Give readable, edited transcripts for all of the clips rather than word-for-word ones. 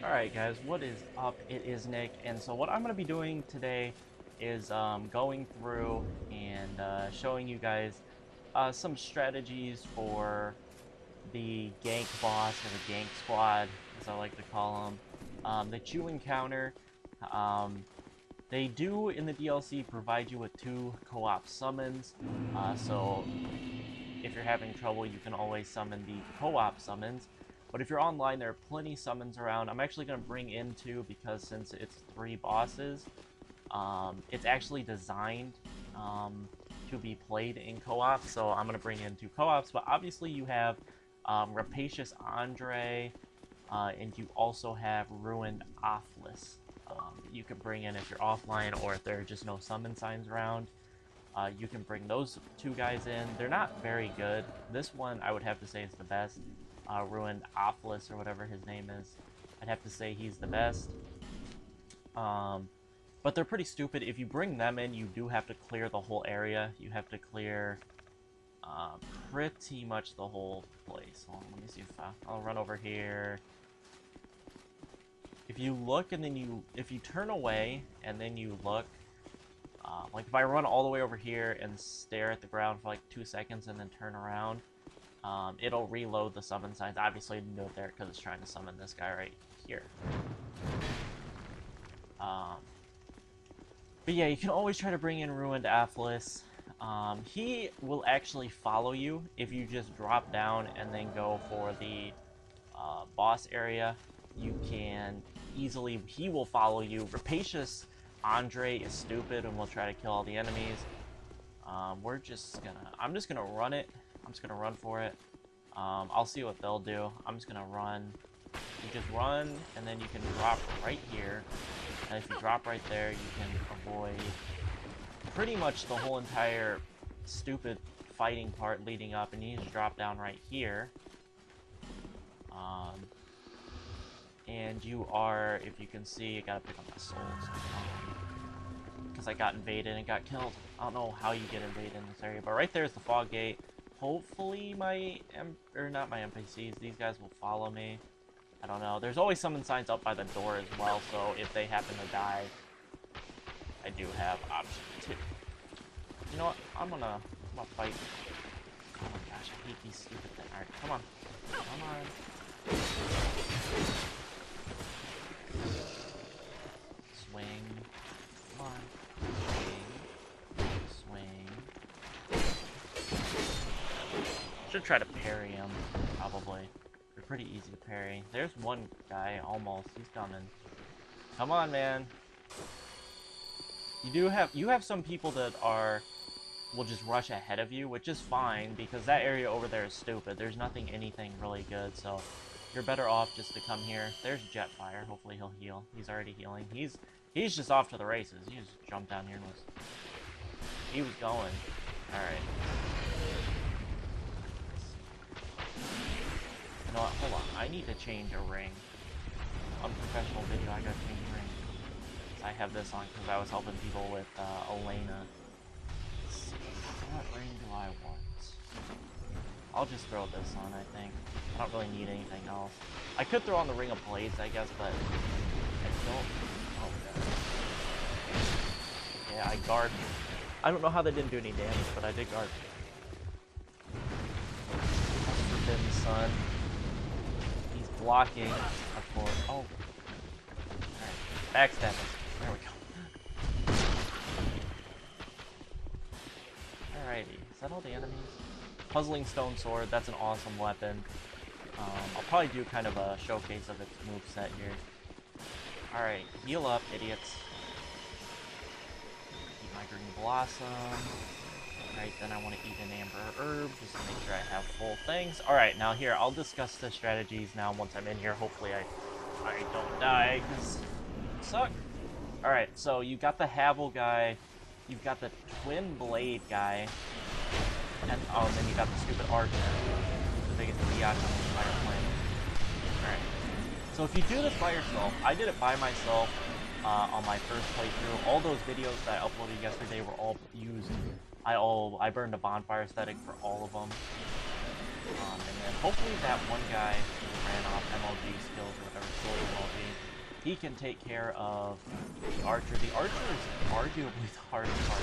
Alright guys, what is up? It is Nick, and so what I'm going to be doing today is going through and showing you guys some strategies for the gank boss, or the gank squad, as I like to call them, that you encounter. Um, they do, in the DLC, provide you with 2 co-op summons, so if you're having trouble, you can always summon the co-op summons. But if you're online, there are plenty summons around. I'm actually going to bring in 2 because since it's 3 bosses, it's actually designed to be played in co-op. So I'm going to bring in 2 co-ops. But obviously you have Rapacious Andre, and you also have Ruined Offless that you can bring in if you're offline or if there are just no summon signs around. You can bring those 2 guys in. They're not very good. This one I would have to say is the best. Ruined Offless, or whatever his name is. I'd have to say he's the best. But they're pretty stupid. If you bring them in, you do have to clear the whole area. You have to clear pretty much the whole place. Hold on, let me see if I'll run over here. If you look and then if you turn away and then you look, like if I run all the way over here and stare at the ground for like 2 seconds and then turn around, it'll reload the summon signs. Obviously, I didn't do it there because it's trying to summon this guy right here. But yeah, you can always try to bring in Ruined Offless. He will actually follow you if you just drop down and then go for the boss area. You can easily, he will follow you. Rapacious Andre is stupid and will try to kill all the enemies. I'm just gonna run it. I'm just gonna run for it. I'll see what they'll do. I'm just gonna run. You just run, and then you can drop right here. And if you drop right there, you can avoid pretty much the whole entire stupid fighting part leading up, and you just drop down right here. And you are, if you can see, I gotta pick up my souls. Because I got invaded and got killed. I don't know how you get invaded in this area, but right there is the fog gate. Hopefully not my NPCs, these guys will follow me. I don't know. There's always summon signs up by the door as well, so if they happen to die, I do have option 2. You know what? I'm gonna fight. Oh my gosh, I hate these stupid things. Alright, come on. Come on. Swing. Come on. Swing. Should try to parry him, probably. They're pretty easy to parry. There's one guy, almost. He's coming. Come on, man. You have some people that will just rush ahead of you, which is fine, because that area over there is stupid. There's anything really good, so you're better off just to come here. There's Jetfire. Hopefully he'll heal. He's already healing. He's just off to the races. He just jumped down here and he was going. Alright. You know what? Hold on. I need to change a ring. Unprofessional video. I gotta change a ring. I have this on because I was helping people with Elena. Let's see. What ring do I want? I'll just throw this on, I think. I don't really need anything else. I could throw on the Ring of Blades, I guess, but I don't. Oh, God. Yeah, I guard. I don't know how they didn't do any damage, but I did guard. That's Forbidden Sun. He's blocking, of course. Oh. Alright. Backstab us. There we go. Alrighty. Is that all the enemies? Puzzling Stone Sword. That's an awesome weapon. I'll probably do kind of a showcase of its moveset here. Alright. Heal up, idiots. Eat my Green Blossom. Alright, then I want to eat an Amber Herb just to make sure I have full things. Alright, now here, I'll discuss the strategies now once I'm in here. Hopefully I don't die, because it sucks. Alright, so you got the Havel guy, you've got the Twin Blade guy, and then you got the stupid Archer, the biggest biatch on the entire planet. Alright, so if you do this by yourself, I did it by myself on my first playthrough. All those videos that I uploaded yesterday were all used. I burned a bonfire aesthetic for all of them. And then hopefully that one guy who ran off MLG skills or whatever, Soul MLG, he can take care of the archer. The archer is arguably the hardest part.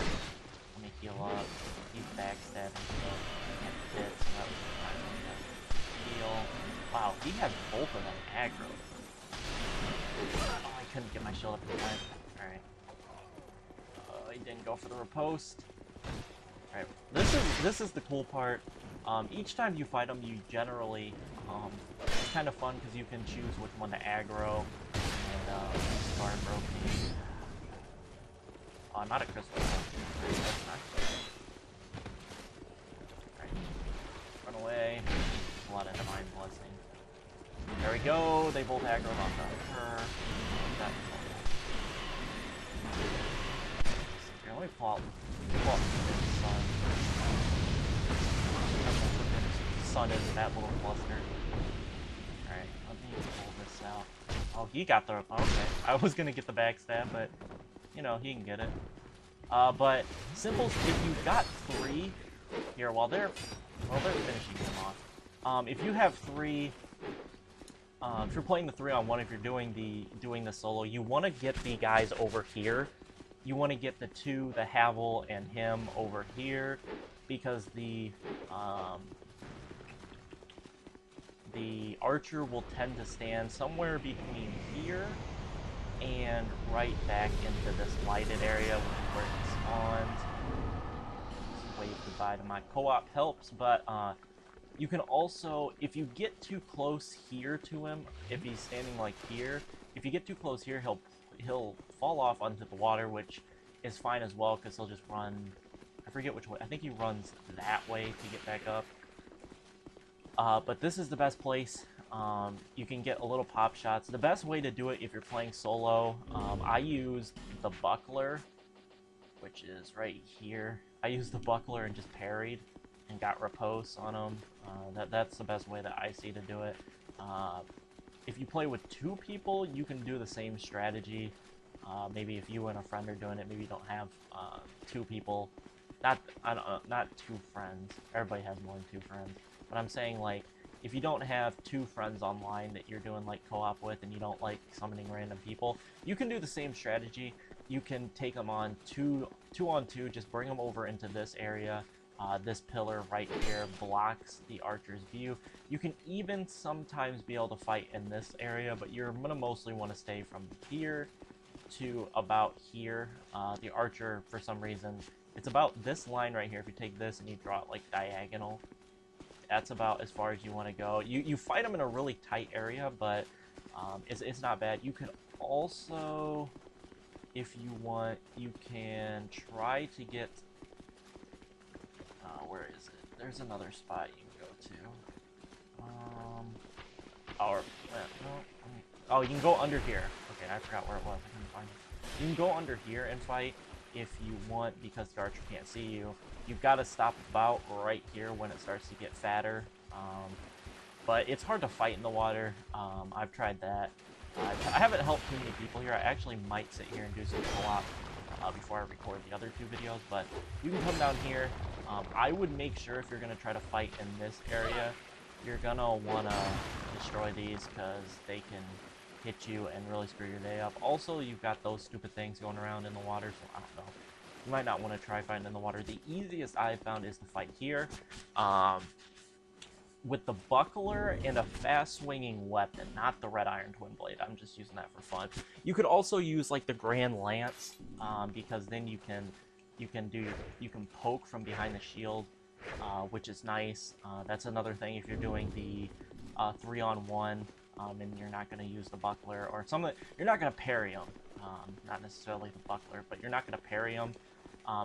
Let me heal up. He's backstabbing, so can't hit, so that was not going to heal. Wow, he has both of them aggro. Oh, I couldn't get my shield up in time. Alright. He didn't go for the riposte. Alright, this is the cool part. Each time you fight them, you generally, it's kind of fun because you can choose which one to aggro. And, start broken. Oh, not a crystal. That's not Alright. Run away. A lot of divine blessing. There we go. They both aggroed onto her. That Here, let me pull out this sun. Sun is that little cluster. Alright, let me pull this out. Oh, he got the... Okay. I was gonna get the backstab, but, you know, he can get it. But, Simples, if you've got 3... Here, while they're finishing them off. If you have 3... if you're playing the 3-on-1, if you're doing the solo, you want to get the guys over here. You want to get the Havel and him over here, because the archer will tend to stand somewhere between here and right back into this lighted area, which is where he spawns. Just wave goodbye to my co-op helps, but you can also, if you get too close here to him, if he's standing like here, if you get too close here, he'll fall off onto the water, which is fine as well, because he'll just run, I forget which way, I think he runs that way to get back up. But this is the best place. You can get a little pop shots. The best way to do it if you're playing solo, I use the buckler, which is right here. I used the buckler and just parried and got riposte on him. That's the best way that I see to do it. If you play with 2 people, you can do the same strategy. Maybe if you and a friend are doing it, maybe you don't have 2 people. Not 2 friends. Everybody has more than 2 friends. But I'm saying, like, if you don't have 2 friends online that you're doing, like, co-op with and you don't like summoning random people, you can do the same strategy. You can take them on 2-on-2, just bring them over into this area. This pillar right here blocks the archer's view. You can even sometimes be able to fight in this area, but you're going to mostly want to stay from here to about here. The archer, for some reason, it's about this line right here. If you take this and you draw it like diagonal, that's about as far as you want to go. You fight them in a really tight area, but it's not bad. You can also, if you want, you can try to get... where is it? There's another spot you can go to. Oh, you can go under here. Okay, I forgot where it was. I couldn't find it. You can go under here and fight if you want, because the archer can't see you. You've got to stop about right here when it starts to get fatter. But it's hard to fight in the water. I've tried that. I haven't helped too many people here. I actually might sit here and do some co-op before I record the other 2 videos, but you can come down here. I would make sure if you're going to try to fight in this area, you're going to want to destroy these, because they can hit you and really screw your day up. Also, you've got those stupid things going around in the water, so I don't know. You might not want to try fighting in the water. The easiest I've found is to fight here. With the buckler and a fast-swinging weapon, not the red iron twin blade. I'm just using that for fun. You could also use like the grand lance, because then you can poke from behind the shield, which is nice. That's another thing if you're doing the 3-on-1, and you're not going to use the buckler or something. You're not going to parry them. Not necessarily the buckler, but you're not going to parry them.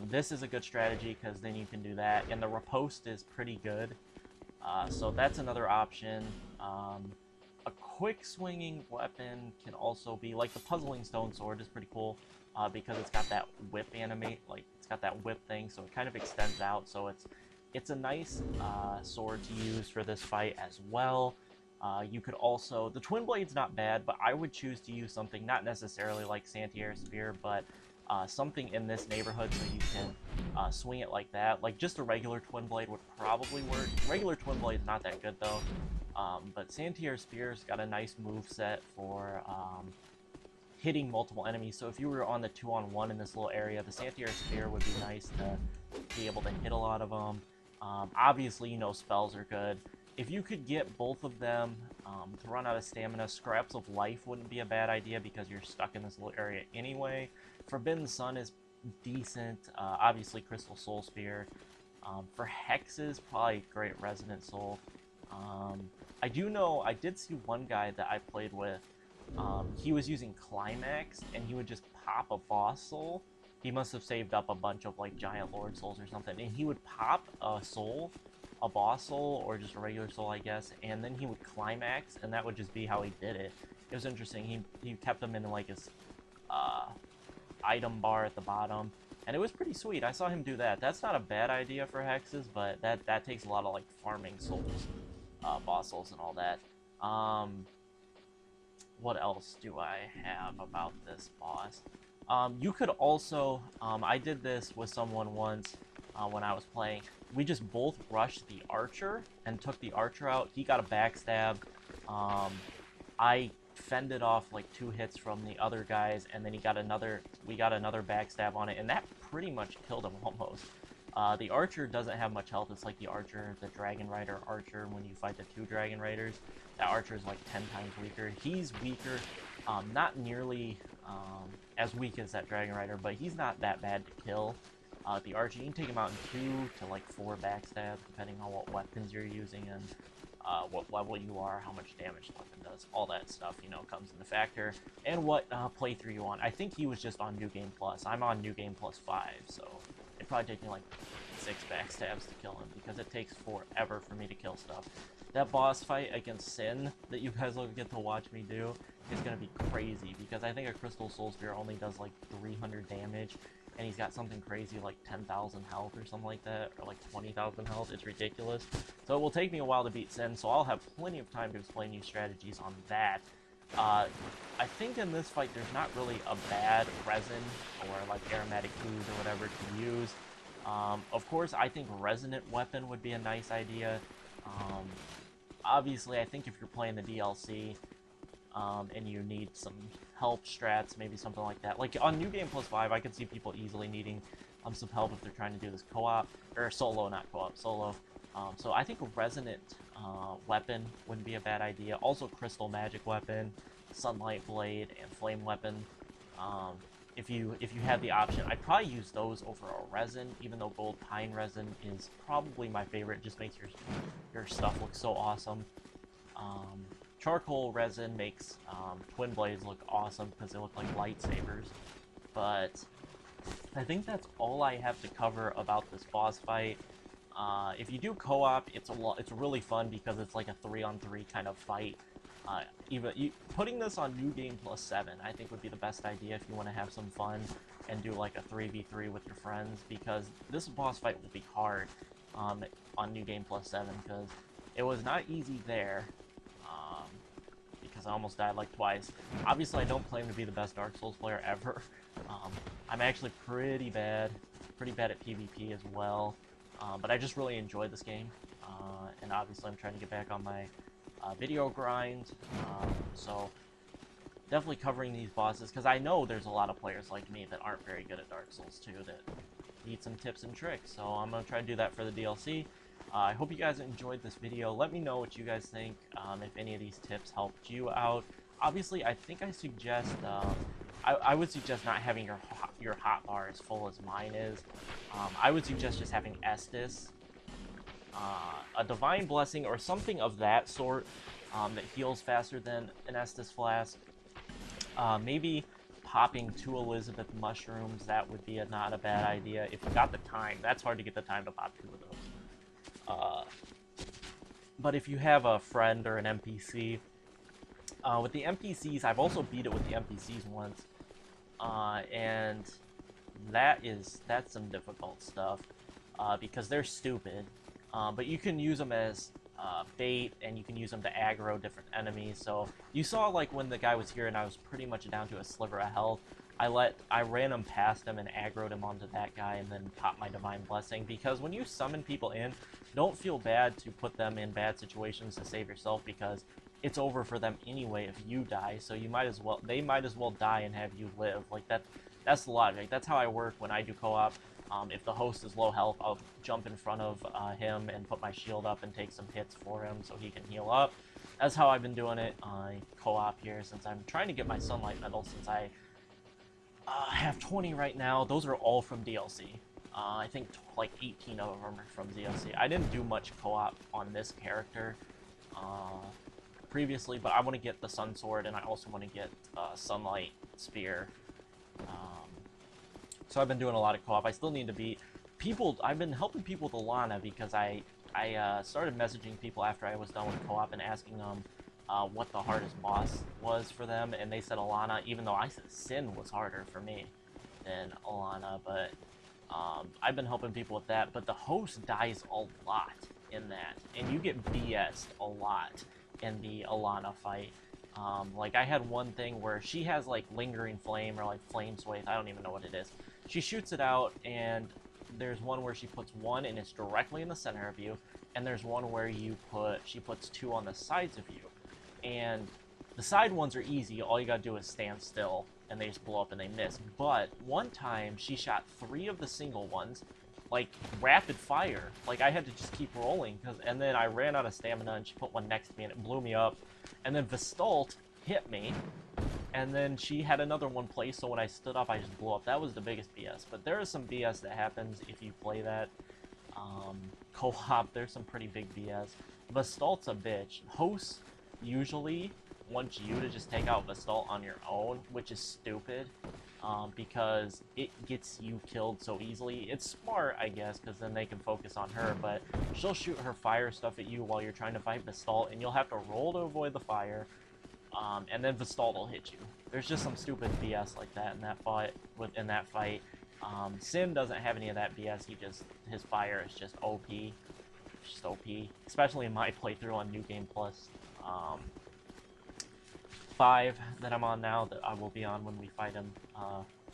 This is a good strategy, because then you can do that, and the riposte is pretty good. So that's another option. A quick swinging weapon can also be, like the puzzling stone sword is pretty cool, because it's got that whip animate, like it's got that whip thing, so it kind of extends out, so it's a nice sword to use for this fight as well. You could also, the twin blade's not bad, but I would choose to use something not necessarily like Santier Spear, but something in this neighborhood so you can swing it like that. Like just a regular twin blade would probably work. Regular twin blade's not that good though. But Santier Spear's got a nice move set for hitting multiple enemies. So if you were on the 2-on-1 in this little area, the Santier Spear would be nice to be able to hit a lot of them. Obviously, you know, spells are good. If you could get both of them to run out of stamina, Scraps of Life wouldn't be a bad idea because you're stuck in this little area anyway. Forbidden Sun is decent. Obviously, Crystal Soul Spear. For hexes, probably Great Resonant Soul. I do know, I did see one guy that I played with. He was using Climax, and he would just pop a boss soul. He must have saved up a bunch of like Giant Lord souls or something, and he would pop a soul, a boss soul, or just a regular soul, I guess, and then he would Climax, and that would just be how he did it. It was interesting. He kept them in like his item bar at the bottom, and it was pretty sweet. I saw him do that. That's not a bad idea for hexes, but that takes a lot of like farming souls, boss souls, and all that. What else do I have about this boss? You could also, I did this with someone once when I was playing. We just both rushed the archer and took the archer out. He got a backstab. I fended off like 2 hits from the other guys, and then we got another backstab on it, and that pretty much killed him almost. The archer doesn't have much health. It's like the archer, the dragon rider archer, when you fight the 2 dragon riders. That archer is like 10 times weaker. He's weaker, not nearly as weak as that dragon rider, but he's not that bad to kill. The archer, you can take him out in 2 to like 4 backstabs, depending on what weapons you're using and what level you are, how much damage the weapon does. All that stuff, you know, comes into factor. And what playthrough you on. I think he was just on New Game Plus. I'm on New Game Plus 5, so it'd probably take me like 6 backstabs to kill him, because it takes forever for me to kill stuff. That boss fight against Sin that you guys will get to watch me do is going to be crazy, because I think a Crystal Soul Spear only does like 300 damage, and he's got something crazy like 10,000 health or something like that, or like 20,000 health. It's ridiculous. So it will take me a while to beat Sin, so I'll have plenty of time to explain you strategies on that. I think in this fight there's not really a bad resin or like aromatic food or whatever to use. Of course, I think Resonant Weapon would be a nice idea. Obviously, I think if you're playing the DLC, and you need some help strats, maybe something like that. Like on New Game Plus 5, I could see people easily needing some help if they're trying to do this co-op, or solo, not co-op, solo. So I think a Resonant Weapon wouldn't be a bad idea. Also Crystal Magic Weapon, Sunlight Blade, and Flame Weapon. If you have the option, I'd probably use those over a resin, even though Gold Pine Resin is probably my favorite. It just makes your stuff look so awesome. Charcoal resin makes Twin Blades look awesome because they look like lightsabers. But I think that's all I have to cover about this boss fight. If you do co-op, it's really fun because it's like a 3-on-3 kind of fight. Putting this on New Game Plus 7, I think would be the best idea if you want to have some fun and do like a 3v3 with your friends, because this boss fight will be hard on New Game Plus 7, because it was not easy there. Because I almost died like twice. Obviously, I don't claim to be the best Dark Souls player ever. I'm actually pretty bad at PvP as well. But I just really enjoyed this game. And obviously, I'm trying to get back on my video grind. So definitely covering these bosses, because I know there's a lot of players like me that aren't very good at Dark Souls 2 that need some tips and tricks. So I'm going to try to do that for the DLC. I hope you guys enjoyed this video. Let me know what you guys think, if any of these tips helped you out. Obviously, I think I suggest, I would suggest not having your hotbar as full as mine is. I would suggest just having Estus, a Divine Blessing, or something of that sort that heals faster than an Estus Flask. Maybe popping 2 Elizabeth Mushrooms, that would be not a bad idea if you got the time. That's hard to get the time to pop 2 of those. But if you have a friend or an NPC, with the NPCs, I've also beat it with the NPCs once, and that's some difficult stuff, because they're stupid, but you can use them as bait, and you can use them to aggro different enemies. So you saw, like, when the guy was here and I was pretty much down to a sliver of health, I ran him past him and aggroed him onto that guy and then popped my Divine Blessing, because when you summon people in, don't feel bad to put them in bad situations to save yourself, because it's over for them anyway if you die. So you might as well, they might as well die and have you live. Like that's the logic. That's how I work when I do co-op. If the host is low health, I'll jump in front of him and put my shield up and take some hits for him so he can heal up. That's how I've been doing it co-op here, since I'm trying to get my sunlight medal, since I have 20 right now. Those are all from DLC. I think like 18 of them are from DLC. I didn't do much co-op on this character previously, but I want to get the Sun Sword, and I also want to get Sunlight Spear. So I've been doing a lot of co-op. I still need to beat people. I've been helping people with Alana because I started messaging people after I was done with co-op and asking them what the hardest boss was for them, and they said Alana, even though I said Sin was harder for me than Alana, but I've been helping people with that. But the host dies a lot in that, and you get BS'd a lot in the Alana fight. Like I had one thing where she has like Lingering Flame or like Flame Swathe, I don't even know what it is. She shoots it out, and there's one where she puts one and it's directly in the center of you, and there's one where she puts two on the sides of you. And the side ones are easy, all you gotta do is stand still and they just blow up and they miss. But one time she shot 3 of the single ones, like rapid fire. Like I had to just keep rolling, and then I ran out of stamina and she put one next to me and it blew me up. And then Vestalt hit me, and then she had another one placed, so when I stood up I just blew up. That was the biggest BS. But there is some BS that happens if you play that co-op. There's some pretty big BS. Vestalt's a bitch. Hosts usually want you to just take out Vestalt on your own, which is stupid, because it gets you killed so easily. It's smart, I guess, because then they can focus on her, but she'll shoot her fire stuff at you while you're trying to fight Vestalt, and you'll have to roll to avoid the fire, and then Vestalt will hit you. There's just some stupid BS like that in that fight. Sin doesn't have any of that BS. His fire is just OP. It's just OP, especially in my playthrough on New Game Plus 5 that I'm on now, that I will be on when we fight him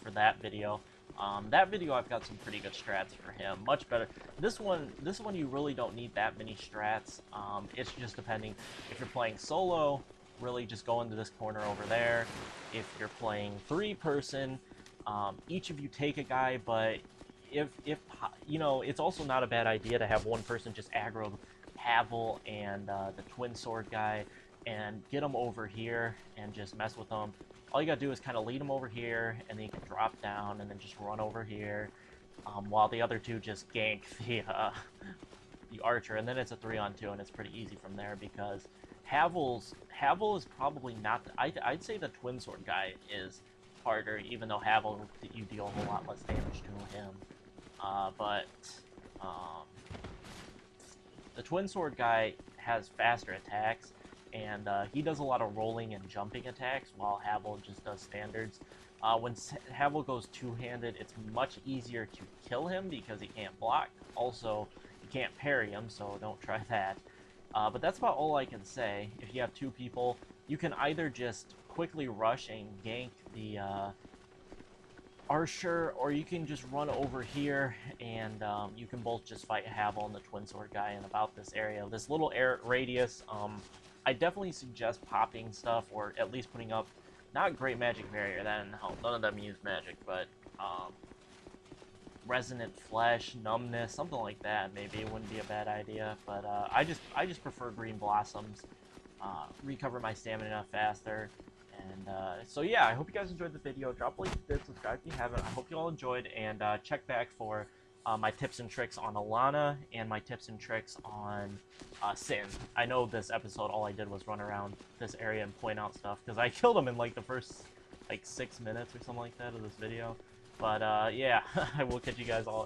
for that video. That video I've got some pretty good strats for him, much better. This one you really don't need that many strats. It's just depending if you're playing solo, really just go into this corner over there. If you're playing 3-person, each of you take a guy, but if you know, it's also not a bad idea to have one person just aggro Havel and the Twin Sword guy, and get them over here and just mess with them. All you gotta do is kind of lead them over here, and then you can drop down and then just run over here, while the other two just gank the archer, and then it's a 3-on-2, and it's pretty easy from there, because Havel is probably not. I'd say the Twin Sword guy is harder, even though Havel, you deal a whole lot less damage to him. But the Twin Sword guy has faster attacks, and he does a lot of rolling and jumping attacks, while Havel just does standards. When Havel goes two-handed, it's much easier to kill him because he can't block. Also, you can't parry him, so don't try that. But that's about all I can say. If you have 2 people, you can either just quickly rush and gank the archer, or you can just run over here, and you can both just fight Havel and the Twin Sword guy in about this area. This little radius, I definitely suggest popping stuff, or at least putting up, not Great Magic Barrier, that didn't help, none of them use magic, but Resonant Flesh, Numbness, something like that, maybe it wouldn't be a bad idea. But I just prefer Green Blossoms, recover my stamina faster. And so yeah, I hope you guys enjoyed the video. Drop a like if you did, subscribe if you haven't. I hope you all enjoyed, and check back for my tips and tricks on Alana and my tips and tricks on Sin. I know this episode all I did was run around this area and point out stuff, because I killed him in like the first like 6 minutes or something like that of this video. But yeah, I will catch you guys all